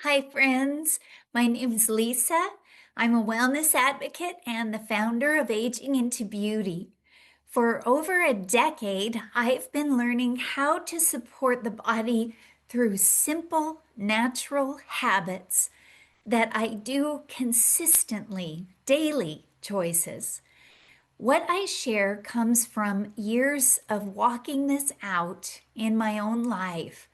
Hi, friends. My name is Lisa. I'm a wellness advocate and the founder of Aging into Beauty. For over a decade, I've been learning how to support the body through simple, natural habits that I do consistently, daily choices. What I share comes from years of walking this out in my own life.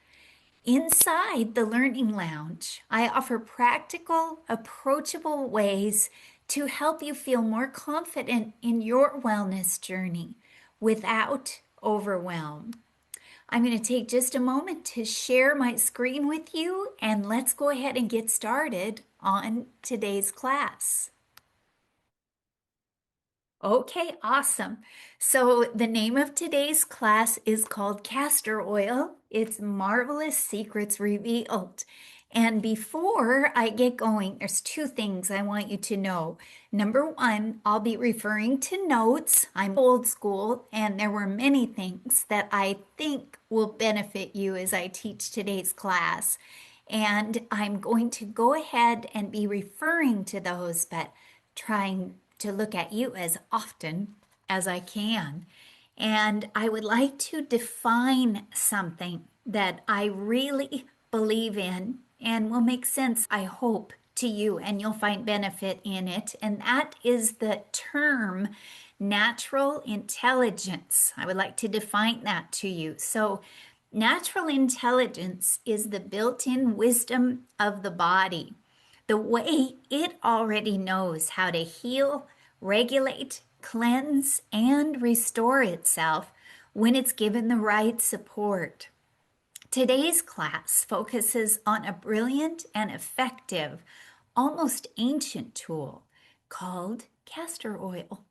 Inside the Learning Lounge, I offer practical, approachable ways to help you feel more confident in your wellness journey without overwhelm. I'm going to take just a moment to share my screen with you, and let's go ahead and get started on today's class. Okay, awesome. So the name of today's class is called Castor Oil. It's Marvelous Secrets Revealed. And before I get going, there's two things I want you to know. Number one, I'll be referring to notes. I'm old school, and there were many things that I think will benefit you as I teach today's class. And I'm going to go ahead and be referring to those, but trying to look at you as often as I can. And I would like to define something that I really believe in and will make sense, I hope, to you, and you'll find benefit in it. And that is the term natural intelligence. I would like to define that to you. So, natural intelligence is the built in wisdom of the body, the way it already knows how to heal, regulate, cleanse, and restore itself when it's given the right support. Today's class focuses on a brilliant and effective, almost ancient tool called castor oil.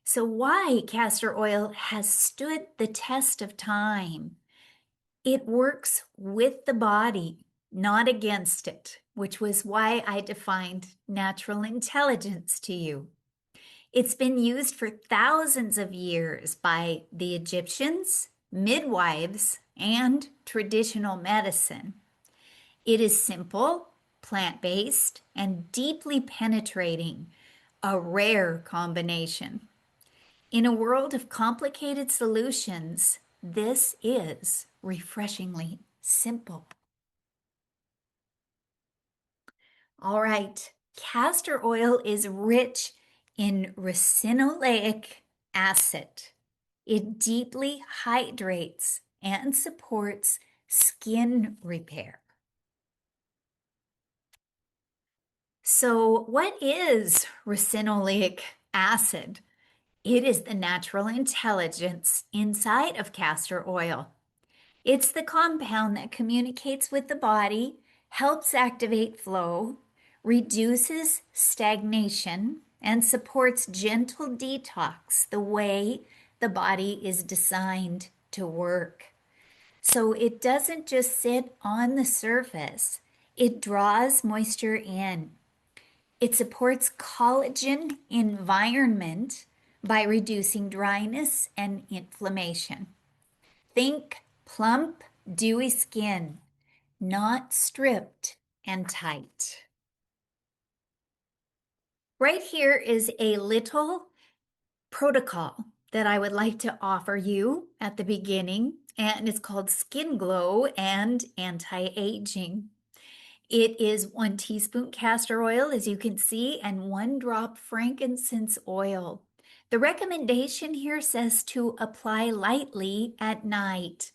So, why castor oil has stood the test of time? It works with the body, not against it, which was why I defined natural intelligence to you. It's been used for thousands of years by the Egyptians, midwives, and traditional medicine. It is simple, plant-based, and deeply penetrating, a rare combination. In a world of complicated solutions, this is refreshingly simple. All right, castor oil is rich in ricinoleic acid. It deeply hydrates and supports skin repair. So, what is ricinoleic acid? It is the natural intelligence inside of castor oil. It's the compound that communicates with the body, helps activate flow, reduces stagnation, and supports gentle detox the way the body is designed to work. So it doesn't just sit on the surface, it draws moisture in. It supports collagen environment by reducing dryness and inflammation. Think plump, dewy skin, not stripped and tight. Right here is a little protocol that I would like to offer you at the beginning, and it's called Skin Glow and Anti-Aging. It is 1 teaspoon castor oil, as you can see, and 1 drop frankincense oil. The recommendation here says to apply lightly at night.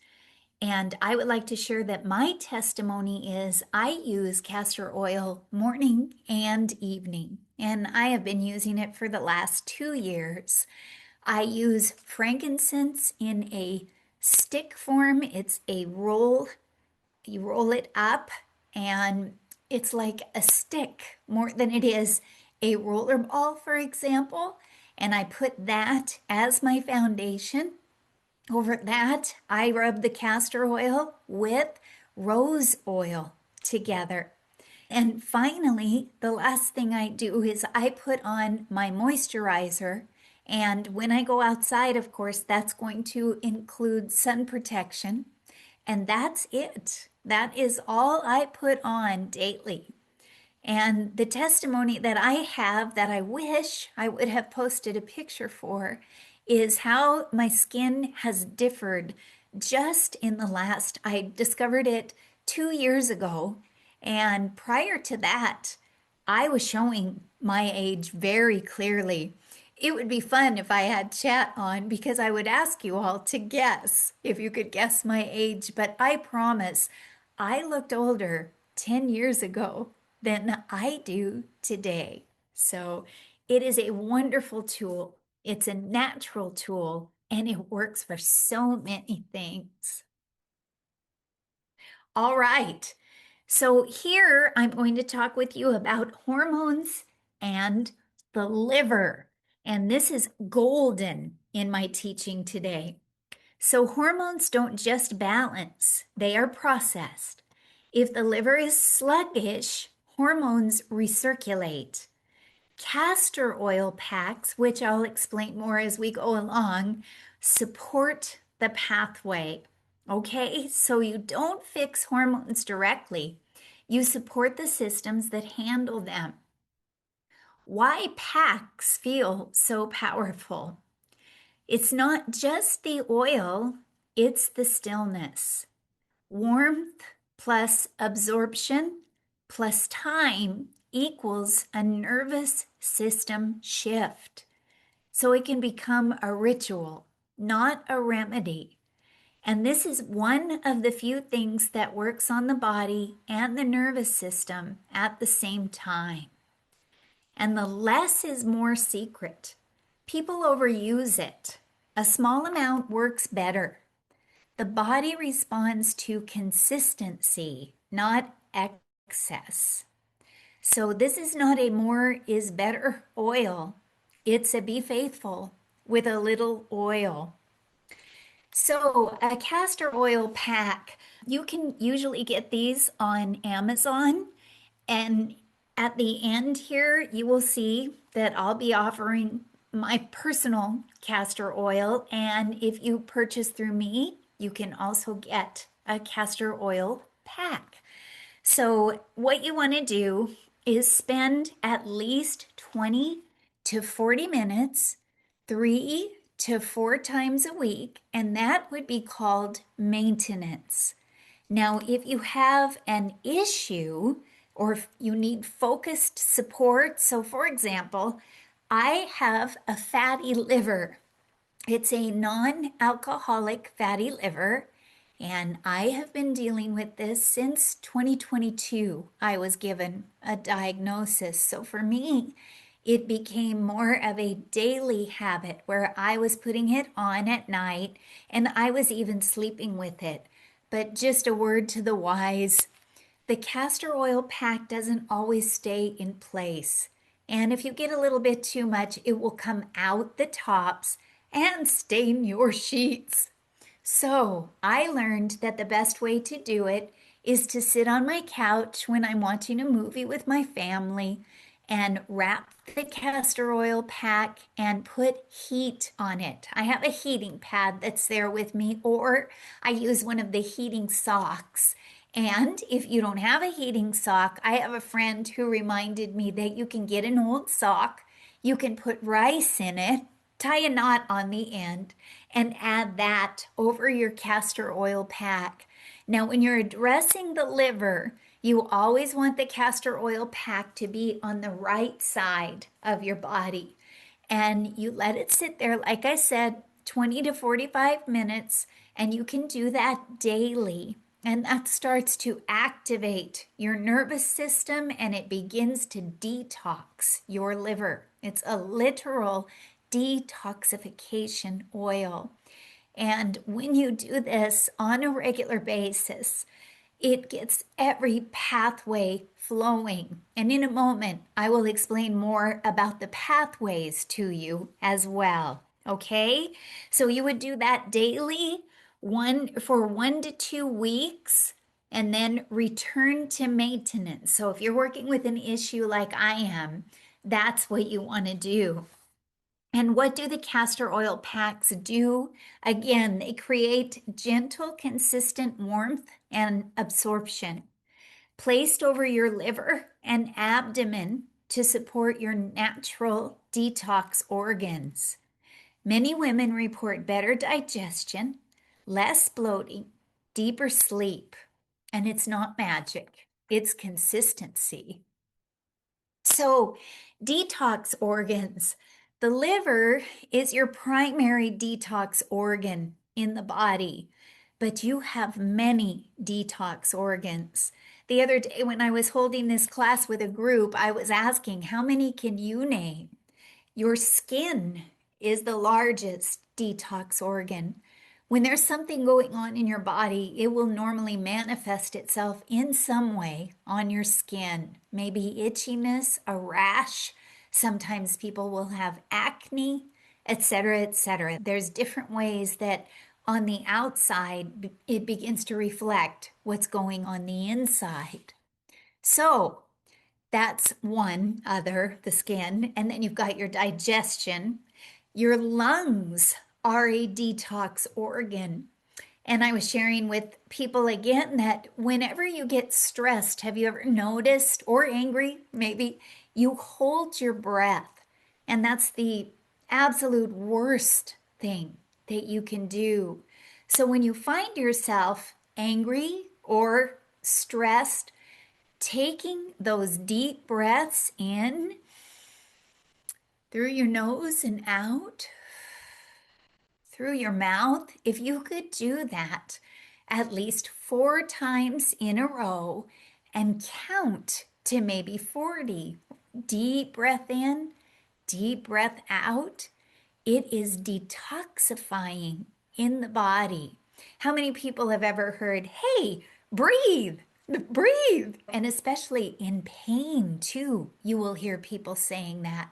And I would like to share that my testimony is I use castor oil morning and evening, and I have been using it for the last 2 years. I use frankincense in a stick form. It's a roll. You roll it up, and it's like a stick more than it is a roller ball, for example. And I put that as my foundation. Over that, I rub the castor oil with rose oil together. And finally, the last thing I do is I put on my moisturizer. And when I go outside, of course, that's going to include sun protection. And that's it. That is all I put on daily. And the testimony that I have that I wish I would have posted a picture for is how my skin has differed just in the last, I discovered it 2 years ago. And prior to that, I was showing my age very clearly. It would be fun if I had chat on because I would ask you all to guess if you could guess my age. But I promise I looked older 10 years ago than I do today. So it is a wonderful tool. It's a natural tool and it works for so many things. All right. So here I'm going to talk with you about hormones and the liver. And this is golden in my teaching today. So hormones don't just balance, they are processed. If the liver is sluggish, hormones recirculate. Castor oil packs, which I'll explain more as we go along, support the pathway. Okay, so you don't fix hormones directly, you support the systems that handle them. Why packs feel so powerful? It's not just the oil, it's the stillness. Warmth plus absorption plus time equals a nervous system shift. So it can become a ritual, not a remedy. And this is one of the few things that works on the body and the nervous system at the same time. And the less is more secret. People overuse it. A small amount works better. The body responds to consistency, not excess. So this is not a more is better oil. It's a be faithful with a little oil. So a castor oil pack, you can usually get these on Amazon. And at the end here, you will see that I'll be offering my personal castor oil. And if you purchase through me, you can also get a castor oil pack. So, what you want to do is spend at least 20 to 40 minutes, 3 to 4 times a week, and that would be called maintenance. Now, if you have an issue or if you need focused support, so for example, I have a fatty liver. It's a non-alcoholic fatty liver, and I have been dealing with this since 2022. I was given a diagnosis. So for me, it became more of a daily habit where I was putting it on at night and I was even sleeping with it. But just a word to the wise, the castor oil pack doesn't always stay in place. And if you get a little bit too much, it will come out the tops and stain your sheets. So I learned that the best way to do it is to sit on my couch when I'm watching a movie with my family and wrap the castor oil pack and put heat on it. I have a heating pad that's there with me, or I use one of the heating socks. And if you don't have a heating sock, I have a friend who reminded me that you can get an old sock, you can put rice in it, tie a knot on the end, and add that over your castor oil pack. Now, when you're addressing the liver, you always want the castor oil pack to be on the right side of your body. And you let it sit there, like I said, 20 to 45 minutes, and you can do that daily. And that starts to activate your nervous system and it begins to detox your liver. It's a literal detoxification oil. And when you do this on a regular basis, it gets every pathway flowing. And in a moment, I will explain more about the pathways to you as well. Okay? So you would do that daily, for 1 to 2 weeks, and then return to maintenance. So if you're working with an issue like I am, that's what you want to do. And what do the castor oil packs do? Again, they create gentle, consistent warmth and absorption placed over your liver and abdomen to support your natural detox organs. Many women report better digestion, less bloating, deeper sleep, and it's not magic, it's consistency. So, detox organs. The liver is your primary detox organ in the body, but you have many detox organs. The other day, when I was holding this class with a group, I was asking, how many can you name? Your skin is the largest detox organ. When there's something going on in your body, it will normally manifest itself in some way on your skin. Maybe itchiness, a rash. Sometimes people will have acne, etc., etc. There's different ways that on the outside it begins to reflect what's going on the inside. So, that's one other, the skin. And then you've got your digestion. Your lungs are a detox organ. And I was sharing with people again that whenever you get stressed, have you ever noticed, or angry, maybe you hold your breath. And that's the absolute worst thing that you can do. So when you find yourself angry or stressed, taking those deep breaths in through your nose and out through your mouth, if you could do that at least 4 times in a row and count to maybe 40, deep breath in, deep breath out, it is detoxifying in the body. How many people have ever heard, hey, breathe, breathe? And especially in pain, too, you will hear people saying that.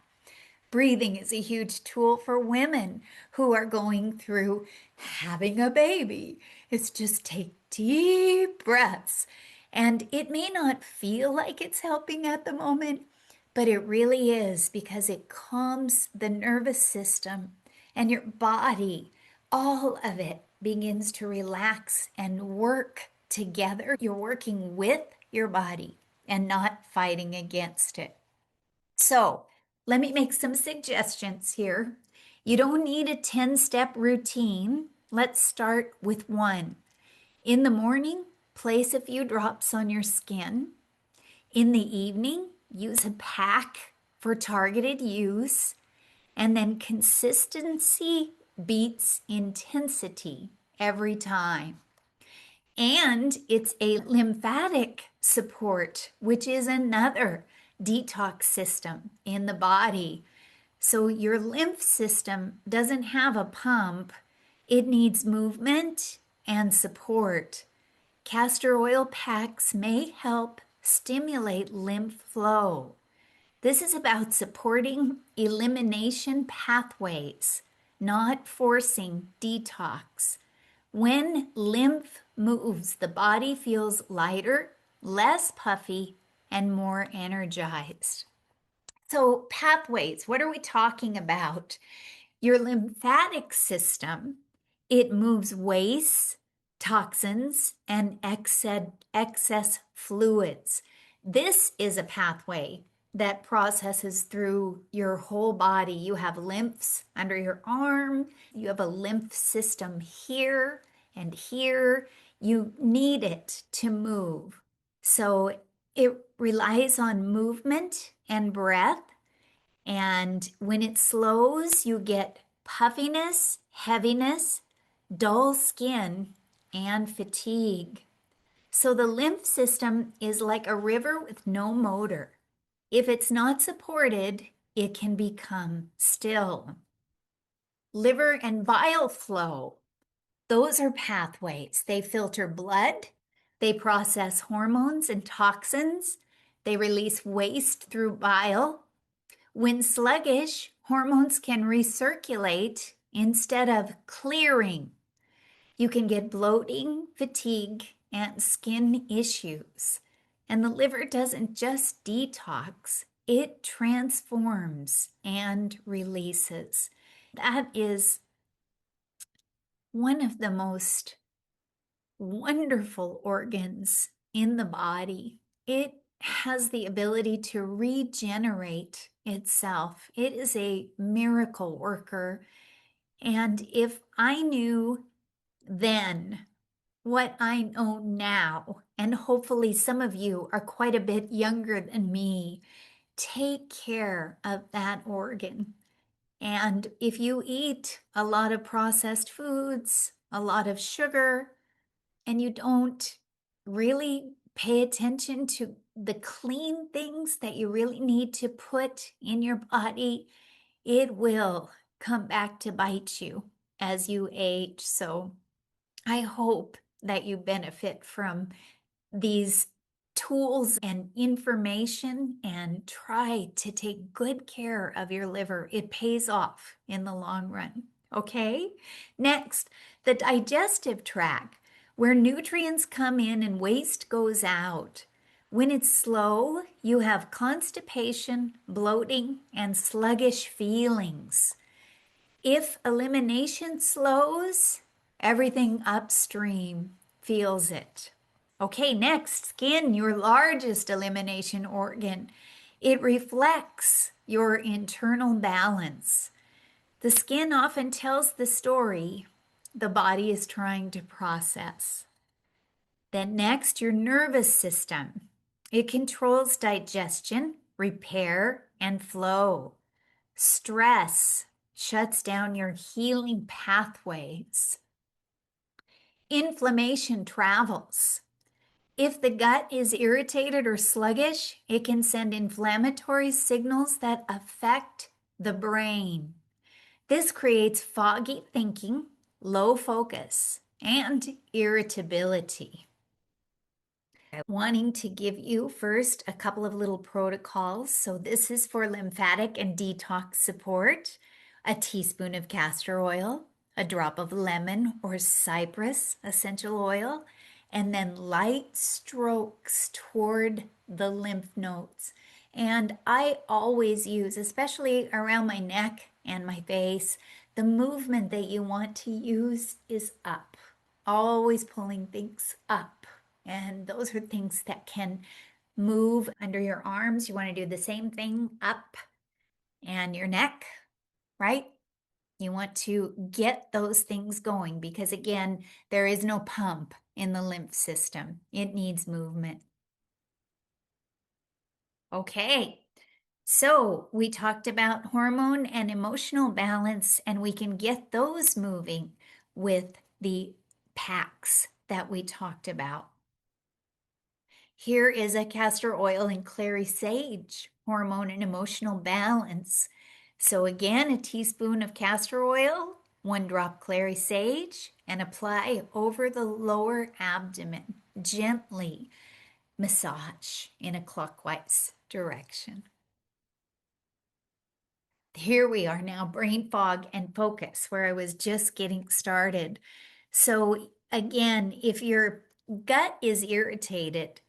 Breathing is a huge tool for women who are going through having a baby. It's just take deep breaths. And it may not feel like it's helping at the moment, but it really is because it calms the nervous system and your body. All of it begins to relax and work together. You're working with your body and not fighting against it. So, let me make some suggestions here. You don't need a 10-step routine. Let's start with one. In the morning, place a few drops on your skin. In the evening, use a pack for targeted use. And then consistency beats intensity every time. And it's a lymphatic support, which is another detox system in the body. So your lymph system doesn't have a pump, it needs movement and support. Castor oil packs may help stimulate lymph flow. This is about supporting elimination pathways, not forcing detox. When lymph moves, the body feels lighter, less puffy, and more energized. So, pathways, what are we talking about? Your lymphatic system, it moves waste, toxins, and excess fluids. This is a pathway that processes through your whole body. You have lymphs under your arm, you have a lymph system here and here. You need it to move. So it relies on movement and breath. And when it slows, you get puffiness, heaviness, dull skin, and fatigue. So the lymph system is like a river with no motor. If it's not supported, it can become still. Liver and bile flow, those are pathways. They filter blood, they process hormones and toxins, they release waste through bile. When sluggish, hormones can recirculate instead of clearing. You can get bloating, fatigue, and skin issues. And the liver doesn't just detox, it transforms and releases. That is one of the most wonderful organs in the body. It has the ability to regenerate itself. It is a miracle worker. And if I knew then what I know now, and hopefully some of you are quite a bit younger than me, take care of that organ. And if you eat a lot of processed foods, a lot of sugar, and you don't really pay attention to the clean things that you really need to put in your body, it will come back to bite you as you age. So I hope that you benefit from these tools and information and try to take good care of your liver. It pays off in the long run. Okay? Next, the digestive tract, where nutrients come in and waste goes out. When it's slow, you have constipation, bloating, and sluggish feelings. If elimination slows, everything upstream feels it. Okay, next, skin, your largest elimination organ. It reflects your internal balance. The skin often tells the story the body is trying to process. Then next, your nervous system. It controls digestion, repair, and flow. Stress shuts down your healing pathways. Inflammation travels. If the gut is irritated or sluggish, it can send inflammatory signals that affect the brain. This creates foggy thinking, low focus, and irritability. Wanting to give you first a couple of little protocols. So this is for lymphatic and detox support. A teaspoon of castor oil, a drop of lemon or cypress essential oil, and then light strokes toward the lymph nodes. And I always use, especially around my neck and my face, the movement that you want to use is up. Always pulling things up. And those are things that can move under your arms. You want to do the same thing up and your neck, right? You want to get those things going because, again, there is no pump in the lymph system. It needs movement. Okay, so we talked about hormone and emotional balance, and we can get those moving with the packs that we talked about. Here is a castor oil and clary sage, hormone and emotional balance. So again, a teaspoon of castor oil, 1 drop clary sage, and apply over the lower abdomen. Gently massage in a clockwise direction. Here we are now, brain fog and focus, where I was just getting started. So again, if your gut is irritated,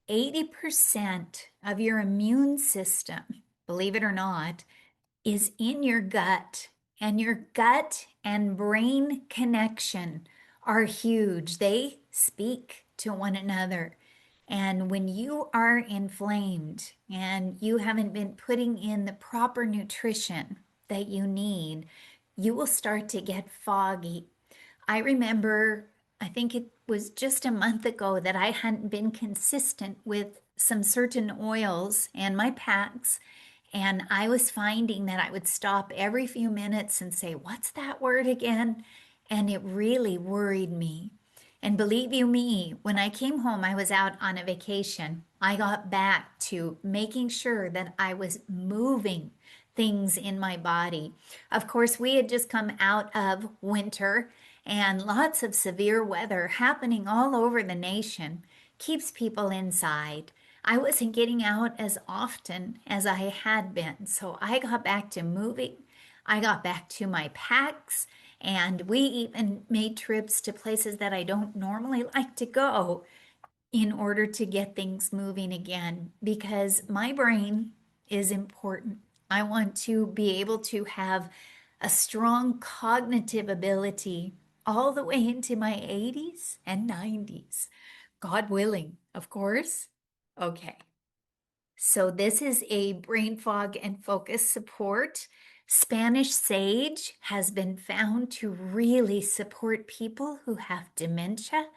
80% of your immune system, believe it or not, is in your gut. And your gut and brain connection are huge. They speak to one another. And when you are inflamed and you haven't been putting in the proper nutrition that you need, you will start to get foggy. I remember, I think it was just a month ago that I hadn't been consistent with some certain oils and my packs. And I was finding that I would stop every few minutes and say, "What's that word again?" And it really worried me. And believe you me, when I came home, I was out on a vacation. I got back to making sure that I was moving things in my body. Of course, we had just come out of winter and lots of severe weather happening all over the nation keeps people inside. I wasn't getting out as often as I had been, so I got back to moving. I got back to my packs, and we even made trips to places that I don't normally like to go in order to get things moving again because my brain is important. I want to be able to have a strong cognitive ability all the way into my 80s and 90s. God willing, of course. Okay. So this is a brain fog and focus support. Spanish sage has been found to really support people who have dementia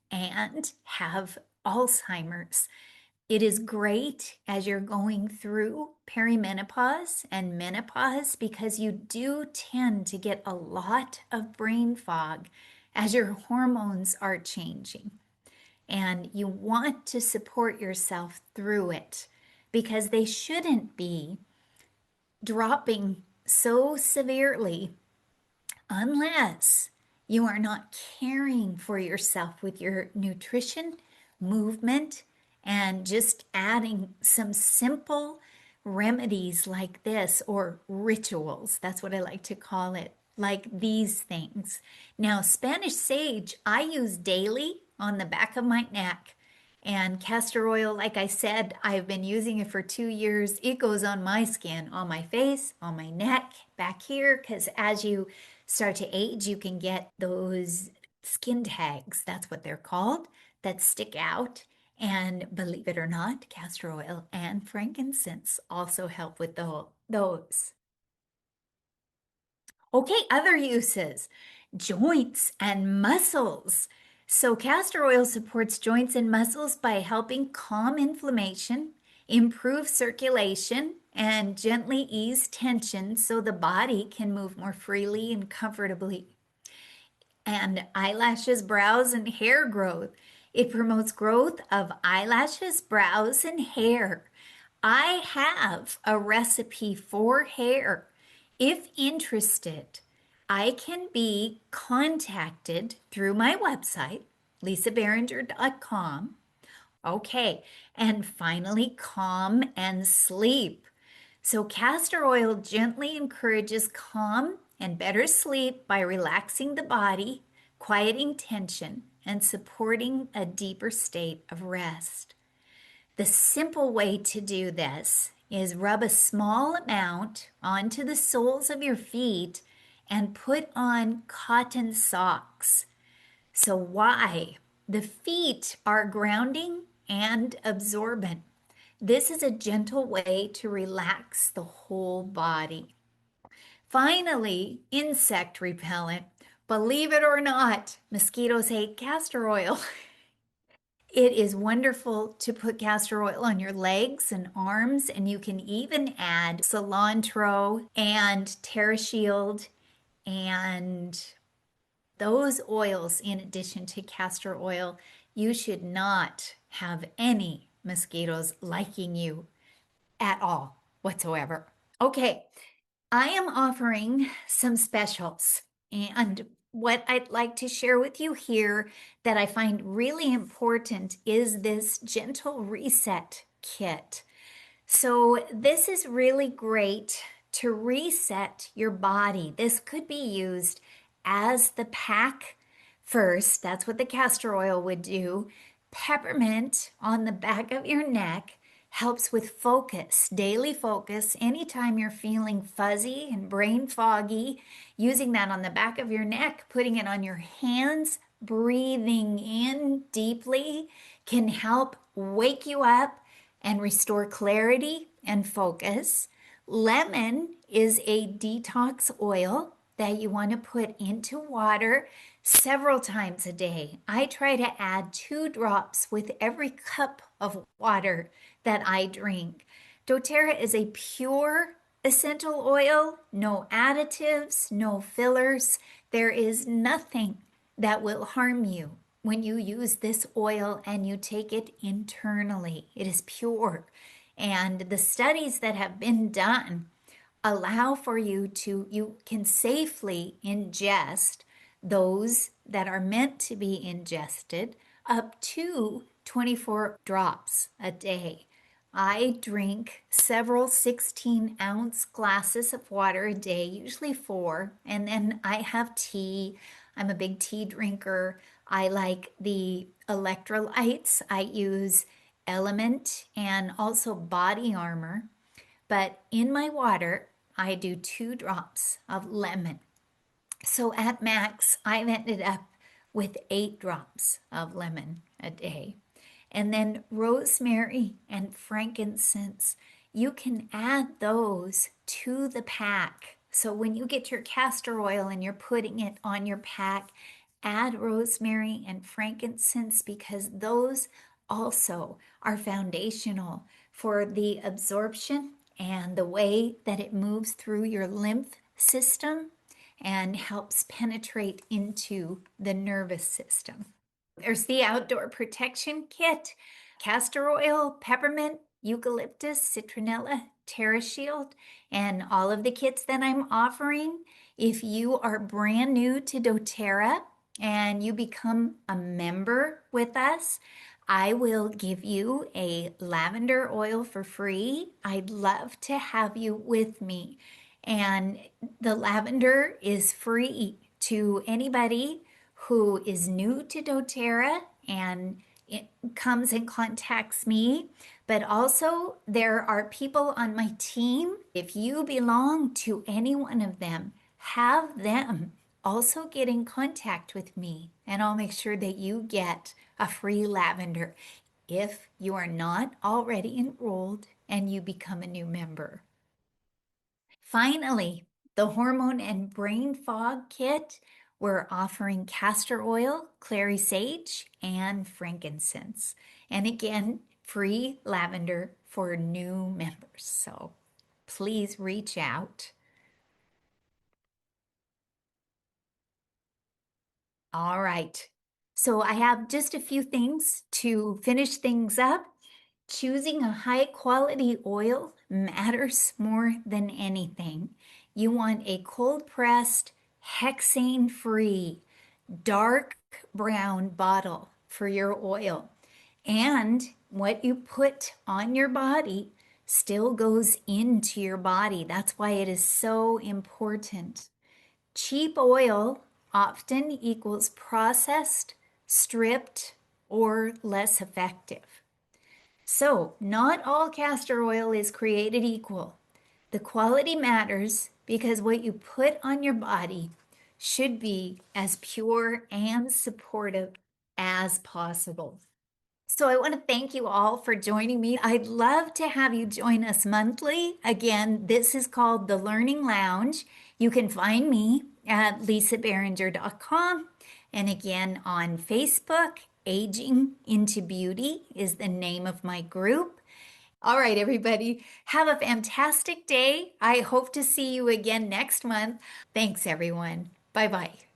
and have Alzheimer's. It is great as you're going through perimenopause and menopause because you do tend to get a lot of brain fog as your hormones are changing. And you want to support yourself through it because they shouldn't be dropping so severely unless you are not caring for yourself with your nutrition, movement, and just adding some simple remedies like this or rituals. That's what I like to call it, like these things. Now, Spanish sage, I use daily on the back of my neck. And castor oil, like I said, I've been using it for 2 years. It goes on my skin, on my face, on my neck, back here, because as you start to age, you can get those skin tags, that's what they're called, that stick out. And believe it or not, castor oil and frankincense also help with those. Okay, other uses, joints and muscles. So, castor oil supports joints and muscles by helping calm inflammation, improve circulation, and gently ease tension so the body can move more freely and comfortably. And eyelashes, brows, and hair growth. It promotes growth of eyelashes, brows, and hair. I have a recipe for hair. If interested, I can be contacted through my website, lisaberinger.com. Okay, and finally, calm and sleep. So, castor oil gently encourages calm and better sleep by relaxing the body, quieting tension, and supporting a deeper state of rest. The simple way to do this is rub a small amount onto the soles of your feet and put on cotton socks. So, why? The feet are grounding and absorbent. This is a gentle way to relax the whole body. Finally, insect repellent. Believe it or not, mosquitoes hate castor oil. It is wonderful to put castor oil on your legs and arms, and you can even add cilantro and TerraShield and those oils in addition to castor oil. You should not have any mosquitoes liking you at all whatsoever. Okay, I am offering some specials, and what I'd like to share with you here that I find really important is this gentle reset kit. So, this is really great to reset your body. This could be used as the pack first. That's what the castor oil would do. Peppermint on the back of your neck helps with focus, daily focus. Anytime you're feeling fuzzy and brain foggy, using that on the back of your neck, putting it on your hands, breathing in deeply can help wake you up and restore clarity and focus. Lemon is a detox oil that you want to put into water several times a day. I try to add 2 drops with every cup of water that I drink. doTERRA is a pure essential oil, no additives, no fillers. There is nothing that will harm you when you use this oil and you take it internally. It is pure. And the studies that have been done allow for you can safely ingest those that are meant to be ingested up to 24 drops a day. I drink several 16-ounce glasses of water a day, usually 4, and then I have tea. I'm a big tea drinker. I like the electrolytes. I use Element and also Body Armor. But in my water, I do 2 drops of lemon. So at max, I've ended up with 8 drops of lemon a day. And then rosemary and frankincense, you can add those to the pack. So when you get your castor oil and you're putting it on your pack, add rosemary and frankincense because those also are foundational for the absorption and the way that it moves through your lymph system and helps penetrate into the nervous system. There's the outdoor protection kit, castor oil, peppermint, eucalyptus, citronella, TerraShield, and all of the kits that I'm offering. If you are brand new to doTERRA and you become a member with us, I will give you a lavender oil for free. I'd love to have you with me. And the lavender is free to anybody who is new to doTERRA and it comes and contacts me. But also, there are people on my team. If you belong to any one of them, have them also get in contact with me, and I'll make sure that you get a free lavender if you are not already enrolled and you become a new member. Finally, the hormone and brain fog kit. We're offering castor oil, clary sage, and frankincense. And again, free lavender for new members. So please reach out. All right. So I have just a few things to finish things up. Choosing a high quality oil matters more than anything. You want a cold pressed, hexane free, dark brown bottle for your oil. And what you put on your body still goes into your body. That's why it is so important. Cheap oil often equals processed, stripped, or less effective. So, not all castor oil is created equal. The quality matters because what you put on your body should be as pure and supportive as possible. So I want to thank you all for joining me. I'd love to have you join us monthly. Again, this is called the Learning Lounge. You can find me at lisaberinger.com. And again, on Facebook, Aging into Beauty is the name of my group. All right, everybody, have a fantastic day. I hope to see you again next month. Thanks, everyone. Bye bye.